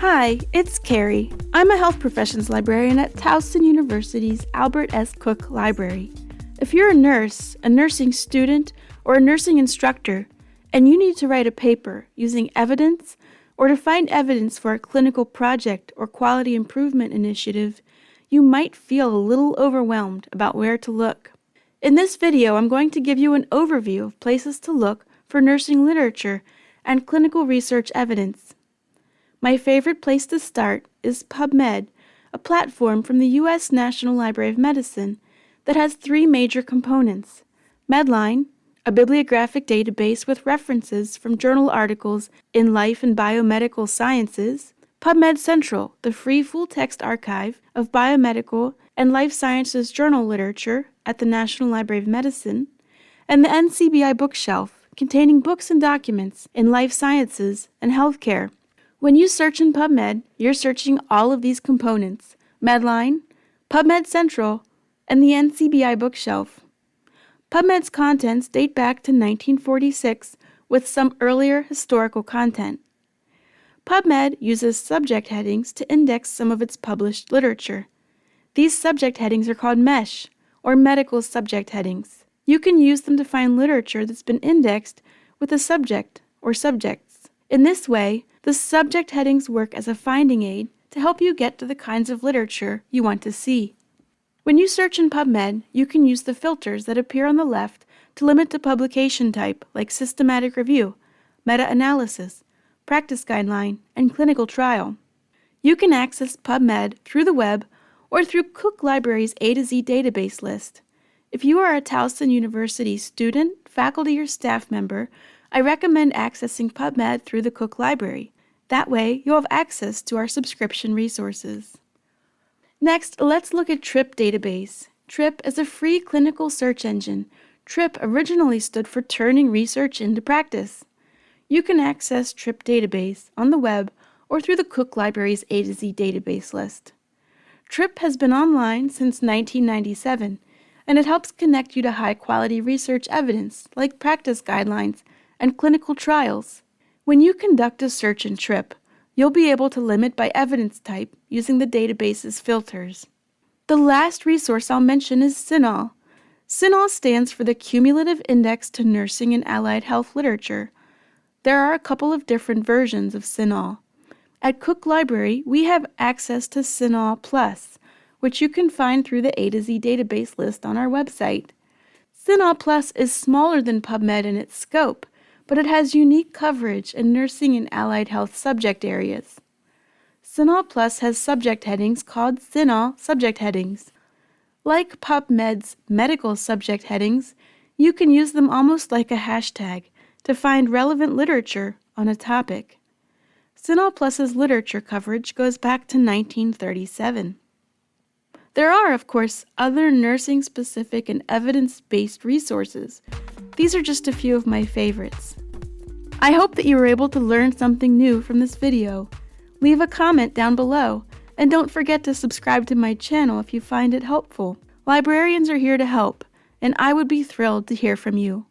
Hi, it's Carrie. I'm a health professions librarian at Towson University's Albert S. Cook Library. If you're a nurse, a nursing student, or a nursing instructor, and you need to write a paper using evidence or to find evidence for a clinical project or quality improvement initiative, you might feel a little overwhelmed about where to look. In this video, I'm going to give you an overview of places to look for nursing literature and clinical research evidence. My favorite place to start is PubMed, a platform from the U.S. National Library of Medicine that has three major components: Medline, a bibliographic database with references from journal articles in life and biomedical sciences; PubMed Central, the free full-text archive of biomedical and life sciences journal literature at the National Library of Medicine; and the NCBI Bookshelf, containing books and documents in life sciences and healthcare. When you search in PubMed, you're searching all of these components: Medline, PubMed Central, and the NCBI Bookshelf. PubMed's contents date back to 1946 with some earlier historical content. PubMed uses subject headings to index some of its published literature. These subject headings are called MESH, or medical subject headings. You can use them to find literature that's been indexed with a subject or subjects. In this way, the subject headings work as a finding aid to help you get to the kinds of literature you want to see. When you search in PubMed, you can use the filters that appear on the left to limit the publication type, like systematic review, meta-analysis, practice guideline, and clinical trial. You can access PubMed through the web or through Cook Library's A to Z database list. If you are a Towson University student, faculty, or staff member, I recommend accessing PubMed through the Cook Library. That way, you'll have access to our subscription resources. Next, let's look at TRIP database. TRIP is a free clinical search engine. TRIP originally stood for Turning Research into Practice. You can access TRIP database on the web or through the Cook Library's A to Z database list. TRIP has been online since 1997, and it helps connect you to high-quality research evidence like practice guidelines and clinical trials. When you conduct a search in TRIP, you'll be able to limit by evidence type using the database's filters. The last resource I'll mention is CINAHL. CINAHL stands for the Cumulative Index to Nursing and Allied Health Literature. There are a couple of different versions of CINAHL. At Cook Library, we have access to CINAHL Plus, which you can find through the A to Z database list on our website. CINAHL Plus is smaller than PubMed in its scope, but it has unique coverage in nursing and allied health subject areas. CINAHL Plus has subject headings called CINAHL subject headings. Like PubMed's medical subject headings, you can use them almost like a hashtag to find relevant literature on a topic. CINAHL Plus's literature coverage goes back to 1937. There are, of course, other nursing-specific and evidence-based resources. These are just a few of my favorites. I hope that you were able to learn something new from this video. Leave a comment down below, and don't forget to subscribe to my channel if you find it helpful. Librarians are here to help, and I would be thrilled to hear from you.